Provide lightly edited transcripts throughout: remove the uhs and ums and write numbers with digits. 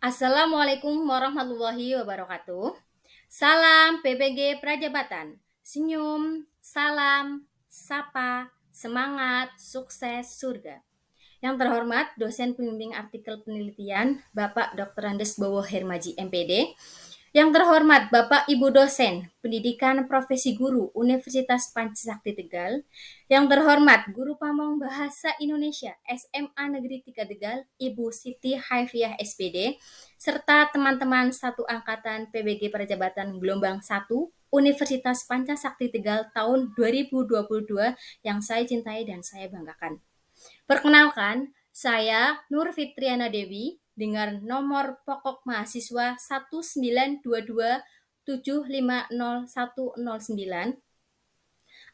Assalamualaikum warahmatullahi wabarakatuh. Salam PPG Prajabatan. Senyum, salam, sapa, semangat, sukses, surga. Yang terhormat dosen pembimbing artikel penelitian Bapak Dr. Andes Bowo Hermaji MPD. Yang terhormat Bapak Ibu dosen Pendidikan Profesi Guru Universitas Pancasakti Tegal. Yang terhormat Guru Pamong Bahasa Indonesia SMA Negeri 3 Tegal Ibu Siti Haifiah SPD serta teman-teman satu angkatan PBG Perjabatan Gelombang 1 Universitas Pancasakti Tegal tahun 2022 yang saya cintai dan saya banggakan. Perkenalkan, saya Nur Fitriana Dewi dengan nomor pokok mahasiswa 19227501009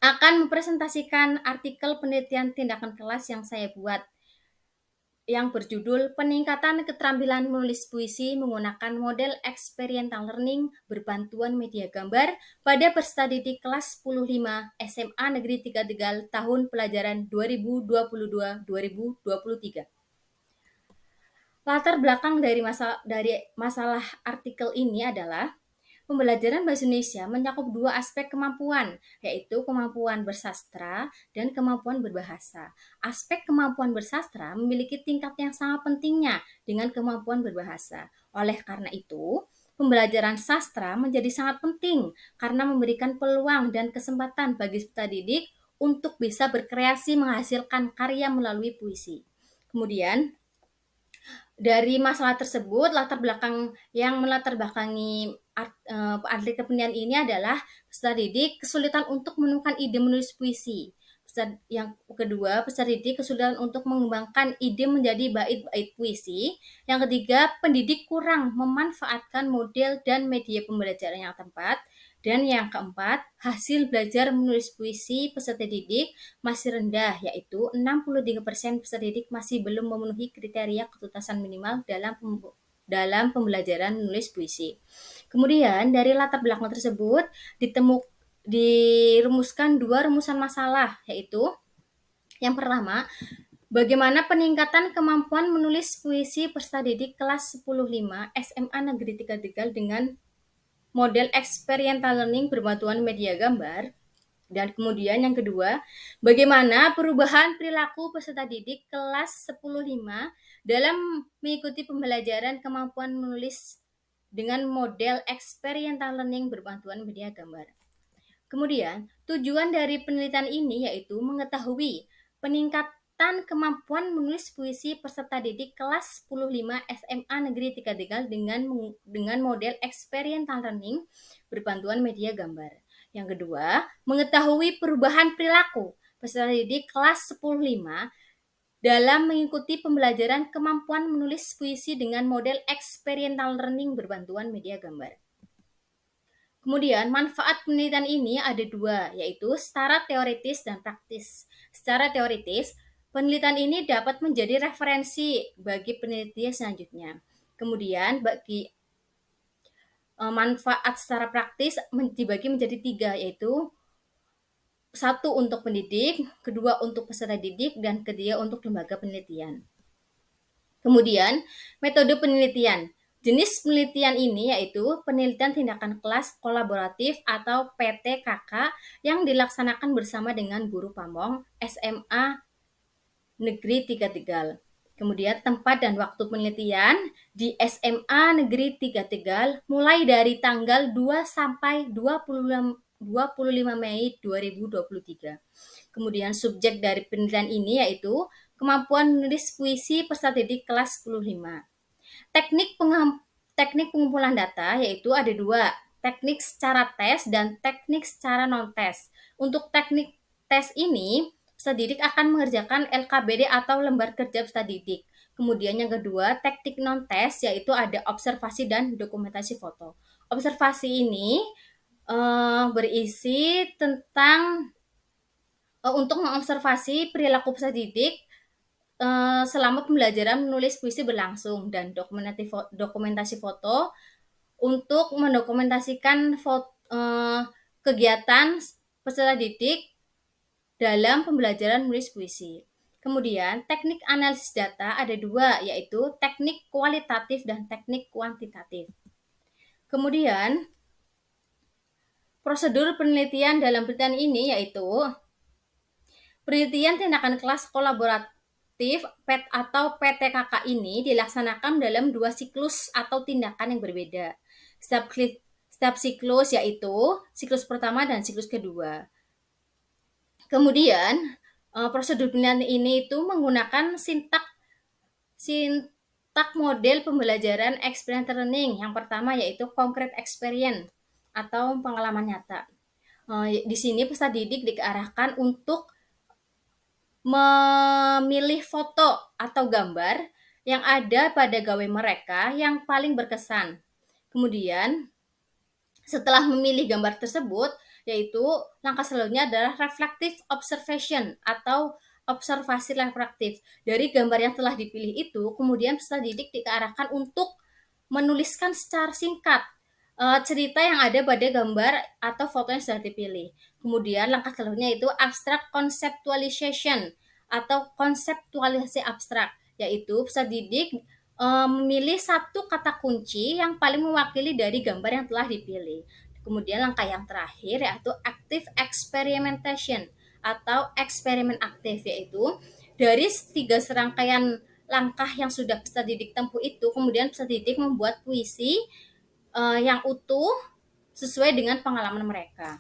akan mempresentasikan artikel penelitian tindakan kelas yang saya buat yang berjudul Peningkatan Keterampilan Menulis Puisi Menggunakan Model Experiential Learning Berbantuan Media Gambar pada peserta didik kelas 10-5 SMA Negeri 3 Tegal tahun pelajaran 2022-2023. Latar belakang dari masalah artikel ini adalah pembelajaran bahasa Indonesia mencakup dua aspek kemampuan, yaitu kemampuan bersastra dan kemampuan berbahasa. Aspek kemampuan bersastra memiliki tingkat yang sama pentingnya dengan kemampuan berbahasa. Oleh karena itu, pembelajaran sastra menjadi sangat penting karena memberikan peluang dan kesempatan bagi peserta didik untuk bisa berkreasi menghasilkan karya melalui puisi. Kemudian, dari masalah tersebut, latar belakang yang melatar belakangi artikel penelitian ini adalah peserta didik kesulitan untuk menemukan ide menulis puisi. Yang kedua, peserta didik kesulitan untuk mengembangkan ide menjadi bait-bait puisi. Yang ketiga, pendidik kurang memanfaatkan model dan media pembelajaran yang tepat. Dan yang keempat, hasil belajar menulis puisi peserta didik masih rendah, yaitu 63% peserta didik masih belum memenuhi kriteria ketuntasan minimal dalam pembelajaran menulis puisi. Kemudian dari latar belakang tersebut dirumuskan dua rumusan masalah, yaitu yang pertama, bagaimana peningkatan kemampuan menulis puisi peserta didik kelas 10-5 SMA Negeri 3 Tegal dengan model experiential learning berbantuan media gambar. Dan kemudian yang kedua, bagaimana perubahan perilaku peserta didik kelas 10-5 dalam mengikuti pembelajaran kemampuan menulis dengan model experiential learning berbantuan media gambar. Kemudian, tujuan dari penelitian ini yaitu mengetahui peningkatan kemampuan menulis puisi peserta didik kelas 10-5 SMA Negeri 3 Tegal dengan model experiential learning berbantuan media gambar. Yang kedua, mengetahui perubahan perilaku peserta didik kelas 10-5 dalam mengikuti pembelajaran kemampuan menulis puisi dengan model experiential learning berbantuan media gambar. Kemudian, manfaat penelitian ini ada dua, yaitu secara teoritis dan praktis. Secara teoritis, penelitian ini dapat menjadi referensi bagi penelitian selanjutnya. Kemudian, bagi manfaat secara praktis dibagi menjadi tiga, yaitu satu untuk pendidik, kedua untuk peserta didik, dan ketiga untuk lembaga penelitian. Kemudian, metode penelitian. Jenis penelitian ini yaitu penelitian tindakan kelas kolaboratif atau PTKK yang dilaksanakan bersama dengan guru pamong SMA Negeri 3 Tegal. Kemudian tempat dan waktu penelitian di SMA Negeri 3 Tegal mulai dari tanggal 2 sampai 25 Mei 2023. Kemudian subjek dari penelitian ini yaitu kemampuan menulis puisi peserta didik kelas 10-5. Teknik pengumpulan data yaitu ada dua, teknik secara tes dan teknik secara non-tes. Untuk teknik tes ini, peserta didik akan mengerjakan LKBD atau lembar kerja peserta didik. Kemudian yang kedua, teknik non-tes yaitu ada observasi dan dokumentasi foto. Observasi ini berisi tentang untuk mengobservasi perilaku peserta didik selama pembelajaran menulis puisi berlangsung, dan dokumentasi foto untuk mendokumentasikan kegiatan peserta didik dalam pembelajaran menulis puisi. Kemudian teknik analisis data ada dua, yaitu teknik kualitatif dan teknik kuantitatif. Kemudian prosedur penelitian dalam penelitian ini yaitu penelitian tindakan kelas kolaboratif PET atau PTKK ini dilaksanakan dalam dua siklus atau tindakan yang berbeda. Setiap siklus yaitu siklus pertama dan siklus kedua. Kemudian prosedur penelitian ini itu menggunakan sintak model pembelajaran experiential learning. Yang pertama yaitu concrete experience atau pengalaman nyata. Di sini peserta didik diarahkan untuk memilih foto atau gambar yang ada pada gawe mereka yang paling berkesan. Kemudian setelah memilih gambar tersebut, yaitu langkah selanjutnya adalah reflective observation atau observasi refraktif. Dari gambar yang telah dipilih itu, kemudian peserta didik diarahkan untuk menuliskan secara singkat cerita yang ada pada gambar atau foto yang sudah dipilih. Kemudian langkah selanjutnya itu abstract conceptualization atau konseptualisasi abstrak, yaitu peserta didik memilih satu kata kunci yang paling mewakili dari gambar yang telah dipilih. Kemudian langkah yang terakhir yaitu active experimentation atau eksperimen aktif, yaitu dari 3 serangkaian langkah yang sudah peserta didik tempuh itu, kemudian peserta didik membuat puisi yang utuh sesuai dengan pengalaman mereka.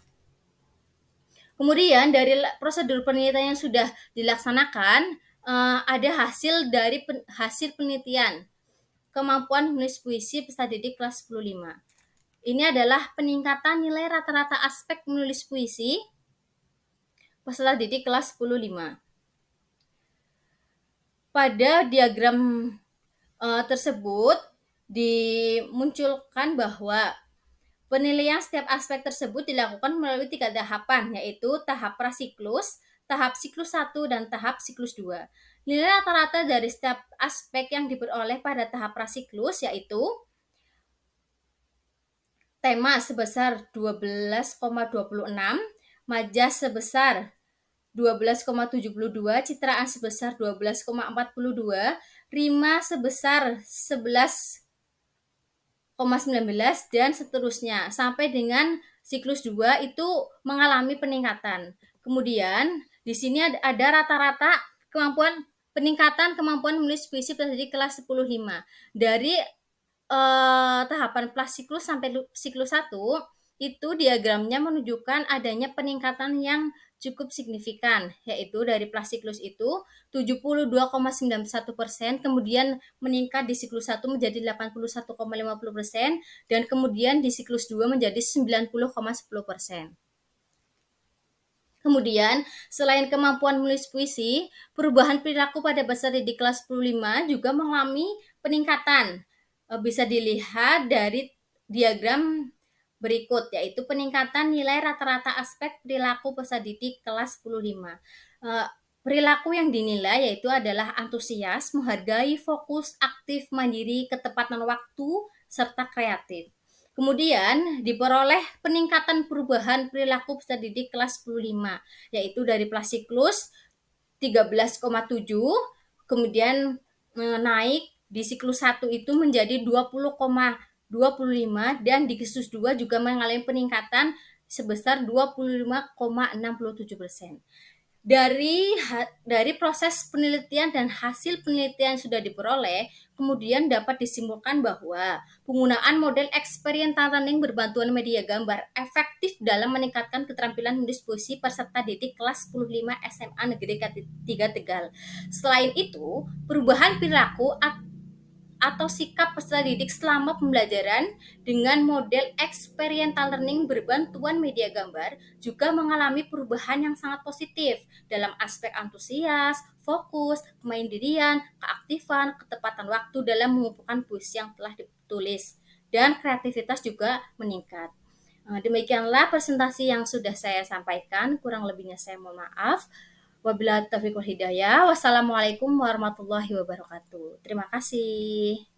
Kemudian dari prosedur penelitian yang sudah dilaksanakan, ada hasil dari hasil penelitian kemampuan menulis puisi peserta didik kelas 10-5. Ini adalah peningkatan nilai rata-rata aspek menulis puisi peserta didik kelas 10-5. Pada diagram tersebut dimunculkan bahwa penilaian setiap aspek tersebut dilakukan melalui 3 tahapan, yaitu tahap prasiklus, tahap siklus 1, dan tahap siklus 2. Nilai rata-rata dari setiap aspek yang diperoleh pada tahap prasiklus yaitu tema sebesar 12,26, majas sebesar 12,72, citraan sebesar 12,42, rima sebesar 11,19 dan seterusnya sampai dengan siklus 2 itu mengalami peningkatan. Kemudian di sini ada rata-rata peningkatan kemampuan menulis puisi di kelas 10-5. Dari tahapan prasiklus sampai siklus 1 itu diagramnya menunjukkan adanya peningkatan yang cukup signifikan, yaitu dari prasiklus itu 72,91%, kemudian meningkat di siklus 1 menjadi 81,50%, dan kemudian di siklus 2 menjadi 90,10%. Kemudian, selain kemampuan menulis puisi, perubahan perilaku pada peserta didik kelas 10-5 juga mengalami peningkatan. Bisa dilihat dari diagram berikut, yaitu peningkatan nilai rata-rata aspek perilaku peserta didik kelas 10-5. Perilaku yang dinilai yaitu adalah antusias, menghargai, fokus, aktif, mandiri, ketepatan waktu, serta kreatif. Kemudian diperoleh peningkatan perubahan perilaku peserta didik kelas 10-5, yaitu dari prasiklus 13,7, kemudian naik di siklus 1 itu menjadi 20,25, dan di siklus 2 juga mengalami peningkatan sebesar 25,67%. Dari proses penelitian dan hasil penelitian yang sudah diperoleh, kemudian dapat disimpulkan bahwa penggunaan model experiential learning berbantuan media gambar efektif dalam meningkatkan keterampilan menulis puisi peserta didik kelas 10-5 SMA Negeri 3 Tegal. Selain itu, perubahan perilaku atau sikap peserta didik selama pembelajaran dengan model experiential learning berbantuan media gambar juga mengalami perubahan yang sangat positif dalam aspek antusias, fokus, kemandirian, keaktifan, ketepatan waktu dalam mengumpulkan puisi yang telah ditulis, dan kreativitas juga meningkat. Demikianlah presentasi yang sudah saya sampaikan, kurang lebihnya saya mohon maaf. Wabillahi taufiq wal hidayah. Wassalamualaikum warahmatullahi wabarakatuh. Terima kasih.